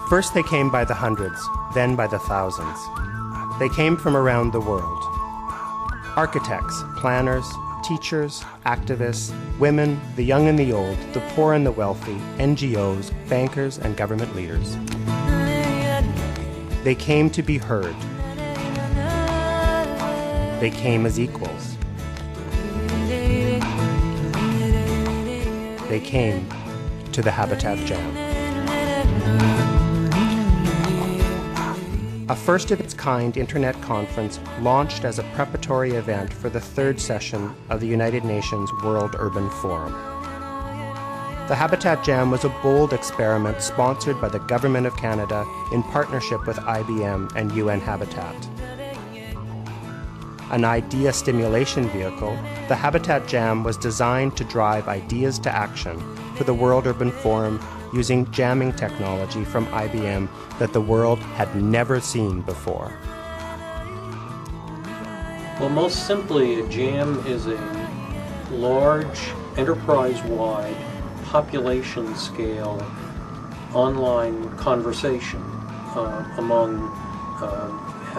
First they came by the hundreds, then by the thousands. They came from around the world. Architects, planners, teachers, activists, women, the young and the old, the poor and the wealthy, NGOs, bankers, and government leaders. They came to be heard. They came as equals. They came to the Habitat Jam. A first-of-its-kind internet conference launched as a preparatory event for the third session of the United Nations World Urban Forum. The Habitat Jam was a bold experiment sponsored by the Government of Canada in partnership with IBM and UN Habitat. An idea stimulation vehicle, the Habitat Jam was designed to drive ideas to action for the World Urban Forum using jamming technology from IBM that the world had never seen before. Well, most simply, a jam is a large, enterprise-wide, population-scale online conversation among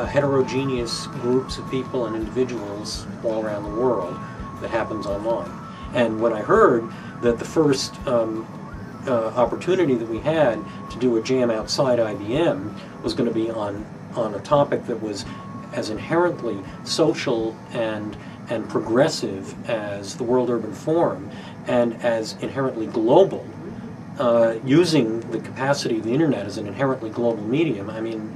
heterogeneous groups of people and individuals all around the world that happens online. And when I heard that the first opportunity that we had to do a jam outside IBM was going to be on a topic that was as inherently social and progressive as the World Urban Forum, and as inherently global, using the capacity of the internet as an inherently global medium. I mean,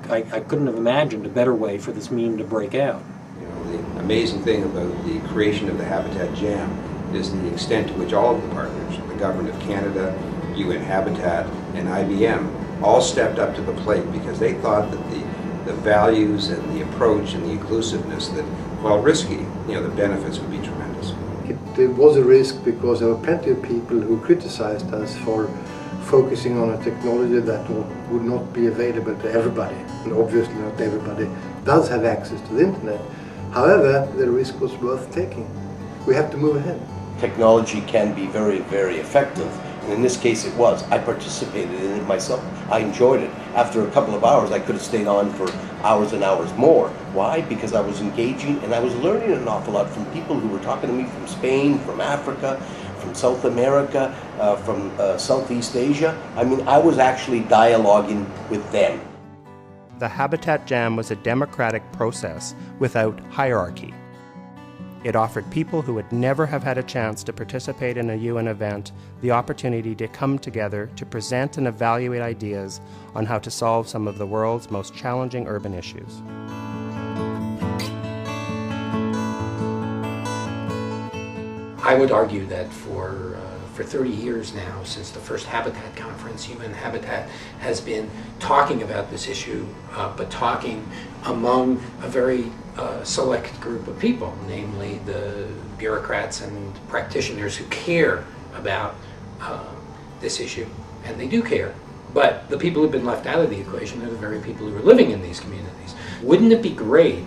I couldn't have imagined a better way for this meme to break out. You know, the amazing thing about the creation of the Habitat Jam is the extent to which all of the partners, the Government of Canada, UN Habitat, and IBM, all stepped up to the plate because they thought that the values and the approach and the inclusiveness that, while risky, the benefits would be tremendous. It was a risk because there were plenty of people who criticized us for focusing on a technology that would not be available to everybody. And obviously not everybody does have access to the internet. However, the risk was worth taking. We have to move ahead. Technology can be very, very effective, and in this case it was. I participated in it myself. I enjoyed it. After a couple of hours, I could have stayed on for hours and hours more. Why? Because I was engaging and I was learning an awful lot from people who were talking to me from Spain, from Africa, from South America, from Southeast Asia. I mean, I was actually dialoguing with them. The Habitat Jam was a democratic process without hierarchy. It offered people who would never have had a chance to participate in a UN event the opportunity to come together to present and evaluate ideas on how to solve some of the world's most challenging urban issues. I would argue that for 30 years now, since the first Habitat conference, UN Habitat has been talking about this issue, but talking among a very select group of people, namely the bureaucrats and practitioners who care about this issue, and they do care. But the people who've been left out of the equation are the very people who are living in these communities. Wouldn't it be great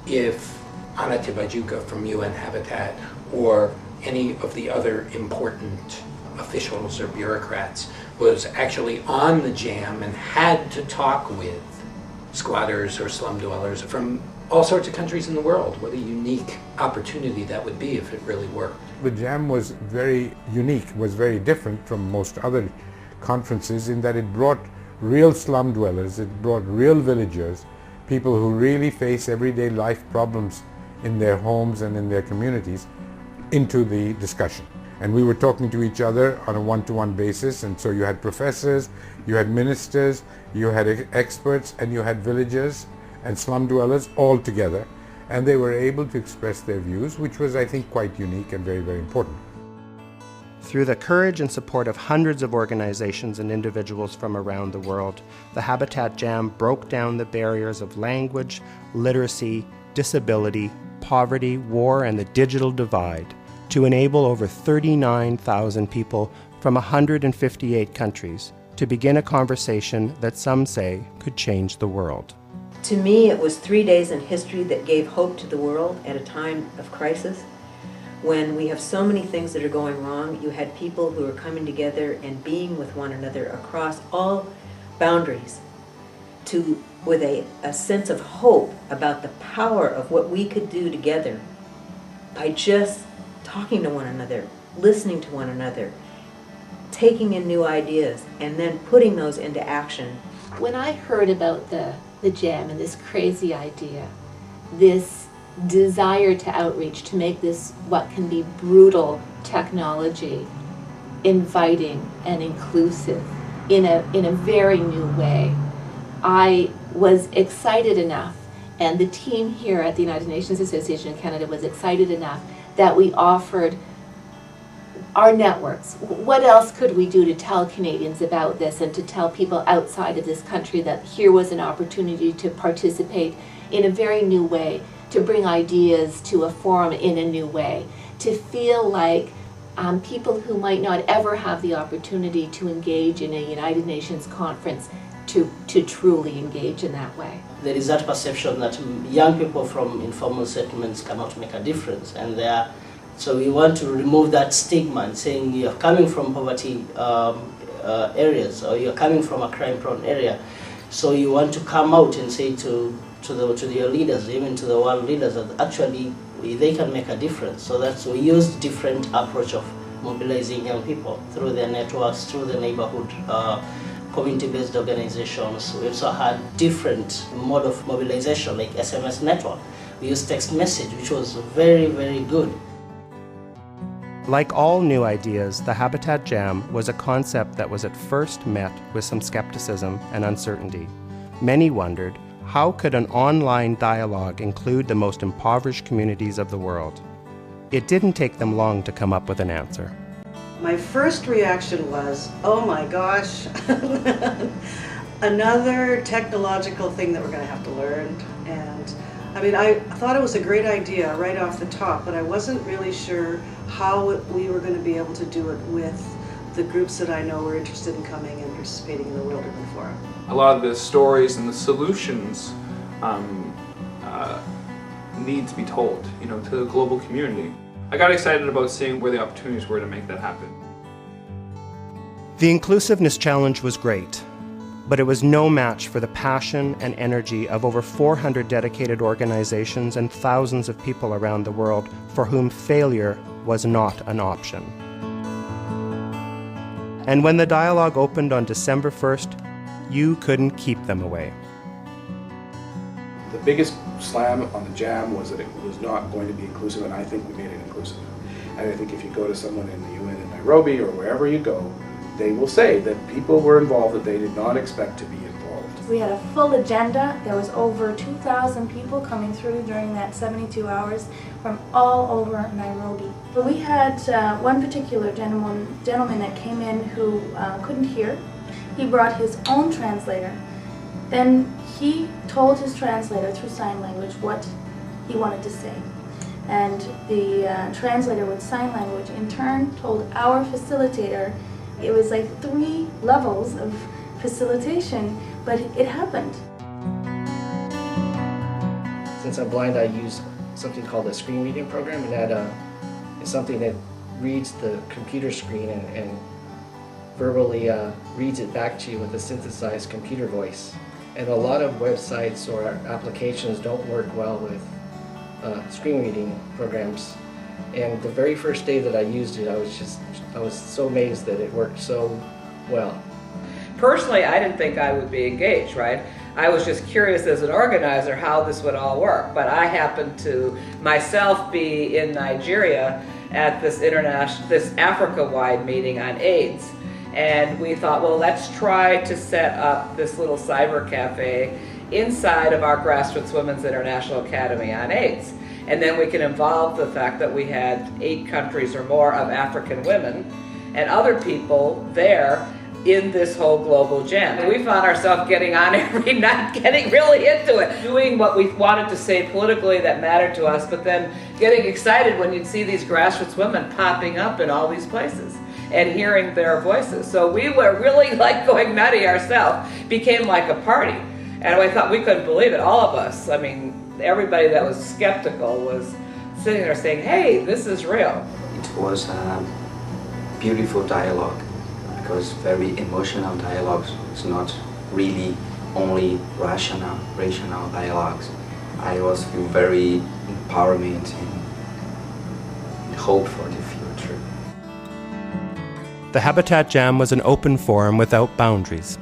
if Anna Tibajuka from UN Habitat or any of the other important officials or bureaucrats was actually on the jam and had to talk with squatters or slum dwellers from all sorts of countries in the world? What a unique opportunity that would be if it really worked. The jam was very unique, was very different from most other conferences in that it brought real slum dwellers, it brought real villagers, people who really face everyday life problems in their homes and in their communities, into the discussion. And we were talking to each other on a one-to-one basis, and so you had professors, you had ministers, you had experts, and you had villagers and slum dwellers all together, and they were able to express their views, which was, I think, quite unique and very, very important. Through the courage and support of hundreds of organizations and individuals from around the world, the Habitat Jam broke down the barriers of language, literacy, disability, poverty, war, and the digital divide to enable over 39,000 people from 158 countries to begin a conversation that some say could change the world. To me, it was 3 days in history that gave hope to the world at a time of crisis. When we have so many things that are going wrong, you had people who are coming together and being with one another across all boundaries, with a sense of hope about the power of what we could do together by just talking to one another, listening to one another, taking in new ideas, and then putting those into action. When I heard about the jam and this crazy idea, this desire to outreach, to make this what can be brutal technology inviting and inclusive in a very new way, I was excited enough, and the team here at the United Nations Association of Canada was excited enough that we offered our networks. What else could we do to tell Canadians about this and to tell people outside of this country that here was an opportunity to participate in a very new way, to bring ideas to a forum in a new way, to feel like people who might not ever have the opportunity to engage in a United Nations conference to truly engage in that way. There is that perception that young people from informal settlements cannot make a difference, and so we want to remove that stigma and saying you're coming from poverty areas, or you're coming from a crime-prone area, so you want to come out and say to your leaders, even to the world leaders, that actually they can make a difference. So that's, we use different approach of mobilizing young people through their networks, through the neighborhood community-based organizations. We also had different mode of mobilization, like SMS network. We used text message, which was very, very good. Like all new ideas, the Habitat Jam was a concept that was at first met with some skepticism and uncertainty. Many wondered, how could an online dialogue include the most impoverished communities of the world? It didn't take them long to come up with an answer. My first reaction was, oh my gosh, another technological thing that we're going to have to learn. And I mean, I thought it was a great idea right off the top, but I wasn't really sure how we were going to be able to do it with the groups that I know were interested in coming and participating in the World Urban Forum. A lot of the stories and the solutions need to be told, to the global community. I got excited about seeing where the opportunities were to make that happen. The Inclusiveness Challenge was great, but it was no match for the passion and energy of over 400 dedicated organizations and thousands of people around the world for whom failure was not an option. And when the dialogue opened on December 1st, you couldn't keep them away. The biggest slam on the jam was that it was not going to be inclusive, and I think we made it inclusive. And I think if you go to someone in the UN in Nairobi or wherever you go, they will say that people were involved that they did not expect to be involved. We had a full agenda. There was over 2,000 people coming through during that 72 hours from all over Nairobi. But we had one particular gentleman that came in who couldn't hear. He brought his own translator. Then he told his translator through sign language what he wanted to say. And the translator with sign language in turn told our facilitator. It was like 3 levels of facilitation, but it happened. Since I'm blind, I use something called a screen reading program, and that is something that reads the computer screen and verbally reads it back to you with a synthesized computer voice. And a lot of websites or applications don't work well with screen reading programs. And the very first day that I used it, I was so amazed that it worked so well. Personally, I didn't think I would be engaged, right? I was just curious as an organizer how this would all work. But I happened to myself be in Nigeria at this Africa-wide meeting on AIDS. And we thought, well, let's try to set up this little cyber cafe inside of our Grassroots Women's International Academy on AIDS. And then we can involve the fact that we had 8 countries or more of African women and other people there in this whole global jam. And we found ourselves getting on every night, getting really into it, doing what we wanted to say politically that mattered to us, but then getting excited when you'd see these grassroots women popping up in all these places and hearing their voices. So we were really like going nutty ourselves, became like a party. And I thought we couldn't believe it, all of us. I mean, everybody that was skeptical was sitting there saying, hey, this is real. It was a beautiful dialogue, because very emotional dialogue. It's not really only rational dialogues. I also feel very empowerment and hope for the future. The Habitat Jam was an open forum without boundaries.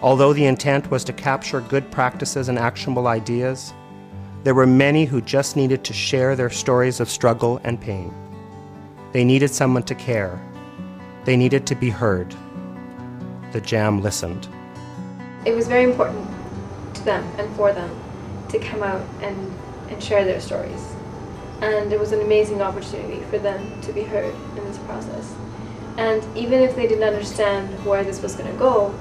Although the intent was to capture good practices and actionable ideas, there were many who just needed to share their stories of struggle and pain. They needed someone to care. They needed to be heard. The Jam listened. It was very important to them and for them to come out and share their stories. And it was an amazing opportunity for them to be heard in this process. And even if they didn't understand where this was going to go,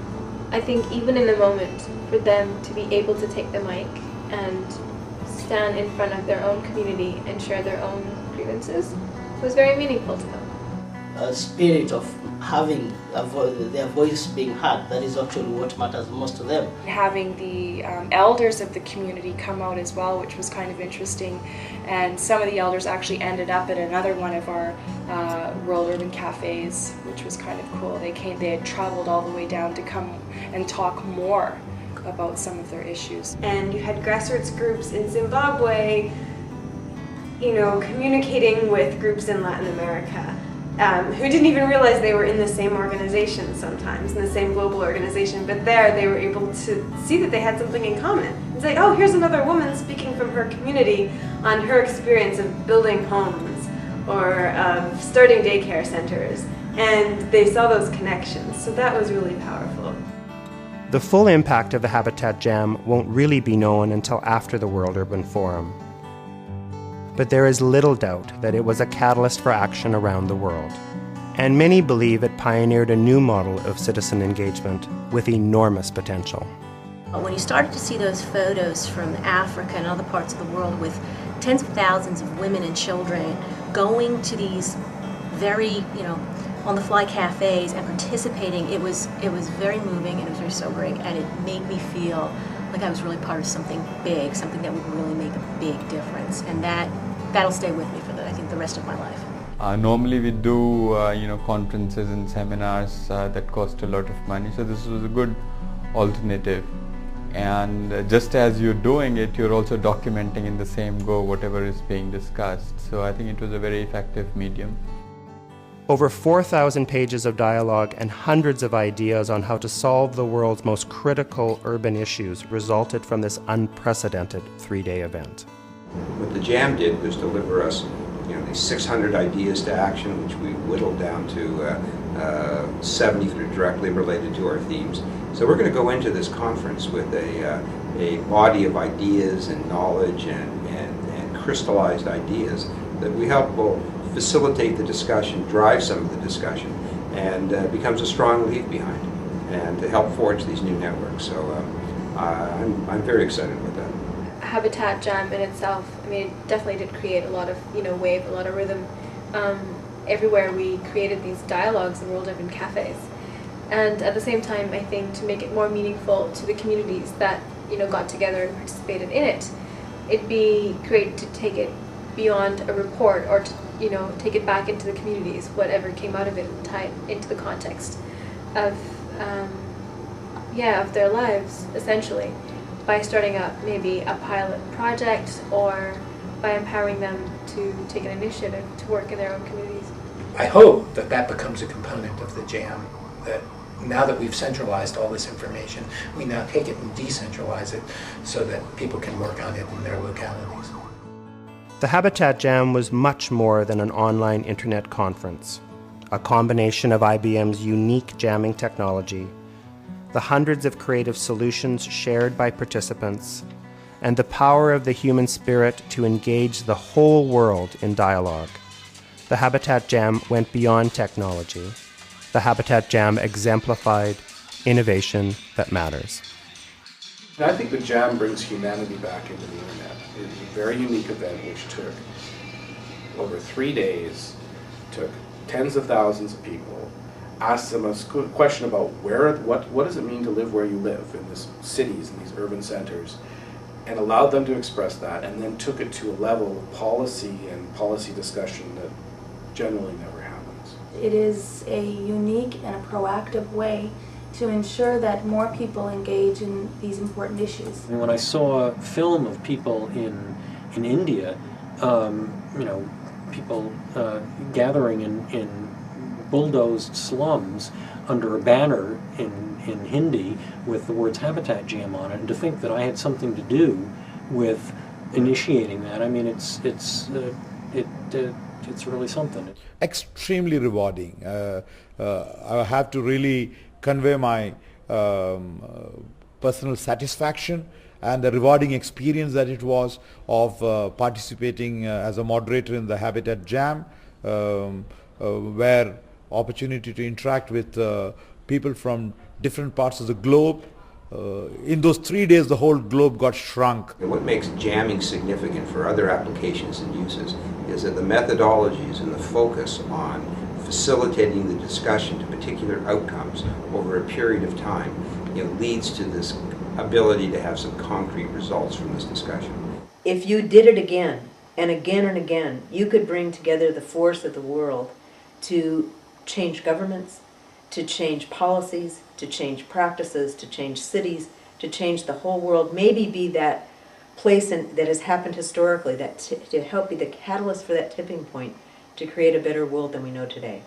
I think even in the moment, for them to be able to take the mic and stand in front of their own community and share their own grievances was very meaningful to them. A spirit of having their voice being heard, that is actually what matters most to them. Having the elders of the community come out as well, which was kind of interesting, and some of the elders actually ended up at another one of our rural urban cafes, which was kind of cool. They had traveled all the way down to come and talk more about some of their issues. And you had grassroots groups in Zimbabwe, communicating with groups in Latin America. Who didn't even realize they were in the same organization sometimes, in the same global organization, but there they were able to see that they had something in common. It's like, oh, here's another woman speaking from her community on her experience of building homes or of starting daycare centers, and they saw those connections, so that was really powerful. The full impact of the Habitat Jam won't really be known until after the World Urban Forum. But there is little doubt that it was a catalyst for action around the world. And many believe it pioneered a new model of citizen engagement with enormous potential. When you started to see those photos from Africa and other parts of the world with tens of thousands of women and children going to these very, on-the-fly cafes and participating, it was very moving and it was very sobering, and it made me feel like I was really part of something big, something that would really make a big difference, and that'll stay with me for the rest of my life. Normally we do conferences and seminars that cost a lot of money, so this was a good alternative. And just as you're doing it, you're also documenting in the same go whatever is being discussed. So I think it was a very effective medium. Over 4,000 pages of dialogue and hundreds of ideas on how to solve the world's most critical urban issues resulted from this unprecedented 3-day event. What the Jam did was deliver us, these 600 ideas to action, which we whittled down to 70 that are directly related to our themes. So we're going to go into this conference with a body of ideas and knowledge and crystallized ideas that we hope will facilitate the discussion, drive some of the discussion, and becomes a strong leave behind, and to help forge these new networks. So I'm very excited about that. Habitat Jam in itself, it definitely did create a lot of wave, a lot of rhythm. Everywhere we created these dialogues in World Urban Cafes, and at the same time, I think to make it more meaningful to the communities that got together and participated in it, it'd be great to take it beyond a report or to take it back into the communities, whatever came out of it, and tie it into the context of their lives, essentially, by starting up maybe a pilot project or by empowering them to take an initiative to work in their own communities. I hope that becomes a component of the Jam, that now that we've centralized all this information, we now take it and decentralize it so that people can work on it in their localities. The Habitat Jam was much more than an online internet conference, a combination of IBM's unique jamming technology, the hundreds of creative solutions shared by participants, and the power of the human spirit to engage the whole world in dialogue. The Habitat Jam went beyond technology. The Habitat Jam exemplified innovation that matters. And I think the Jam brings humanity back into the internet. It was a very unique event which took over 3 days, took tens of thousands of people, asked them a question about what does it mean to live where you live in these cities, in these urban centers, and allowed them to express that, and then took it to a level of policy and policy discussion that generally never happens. It is a unique and a proactive way to ensure that more people engage in these important issues. And when I saw a film of people in India, people gathering in bulldozed slums under a banner in Hindi with the words Habitat Jam on it, and to think that I had something to do with initiating that, I mean, it's really something. Extremely rewarding. I have to really convey my personal satisfaction and the rewarding experience that it was of participating as a moderator in the Habitat Jam, where opportunity to interact with people from different parts of the globe. In those 3 days, the whole globe got shrunk. And what makes jamming significant for other applications and uses is that the methodologies and the focus on facilitating the discussion to particular outcomes over a period of time, leads to this ability to have some concrete results from this discussion. If you did it again and again and again, you could bring together the force of the world to change governments, to change policies, to change practices, to change cities, to change the whole world, maybe be that place that has happened historically, that to help be the catalyst for that tipping point to create a better world than we know today.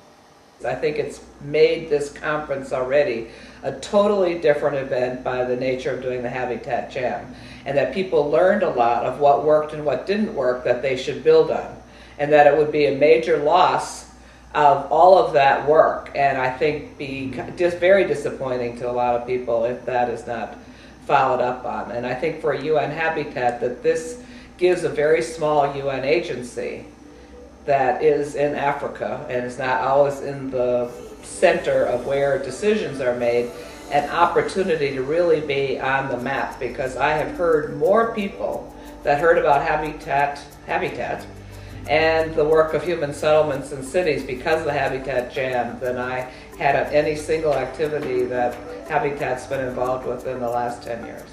I think it's made this conference already a totally different event by the nature of doing the Habitat Jam, and that people learned a lot of what worked and what didn't work that they should build on, and that it would be a major loss of all of that work, and I think be just very disappointing to a lot of people if that is not followed up on. And I think for a UN Habitat that this gives a very small UN agency that is in Africa and is not always in the center of where decisions are made, an opportunity to really be on the map, because I have heard more people that heard about Habitat and the work of human settlements in cities because of the Habitat Jam than I had of any single activity that Habitat's been involved with in the last 10 years.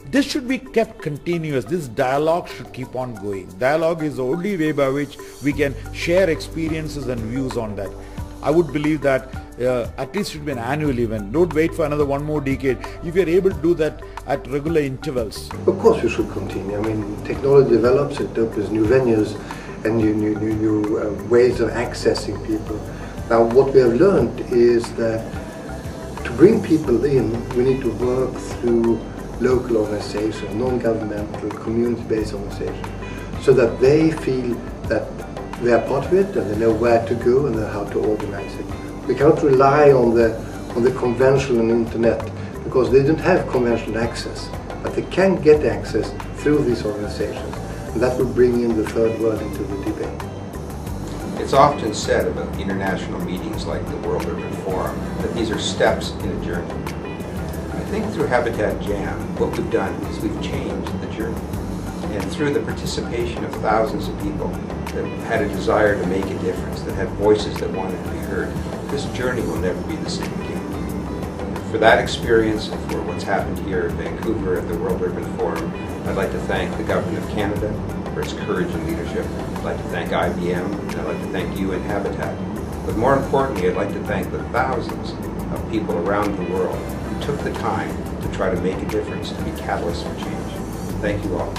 This should be kept continuous. This dialogue should keep on going. Dialogue is the only way by which we can share experiences and views on that. I would believe that at least it should be an annual event. Don't wait for another one more decade. If you're able to do that at regular intervals. Of course we should continue. I mean, technology develops, it opens new venues and new ways of accessing people. Now what we have learned is that to bring people in, we need to work through local organizations, non-governmental, community-based organizations, so that they feel that they are part of it and they know where to go and how to organize it. We cannot rely on the conventional internet because they don't have conventional access, but they can get access through these organizations, and that will bring in the third world into the debate. It's often said about international meetings like the World Urban Forum that these are steps in a journey. I think through Habitat Jam, what we've done is we've changed the journey. And through the participation of thousands of people that had a desire to make a difference, that had voices that wanted to be heard, this journey will never be the same again. For that experience and for what's happened here in Vancouver at the World Urban Forum, I'd like to thank the Government of Canada for its courage and leadership. I'd like to thank IBM, and I'd like to thank UN Habitat. But more importantly, I'd like to thank the thousands of people around the world who took the time to try to make a difference, to be catalysts for change. Thank you all.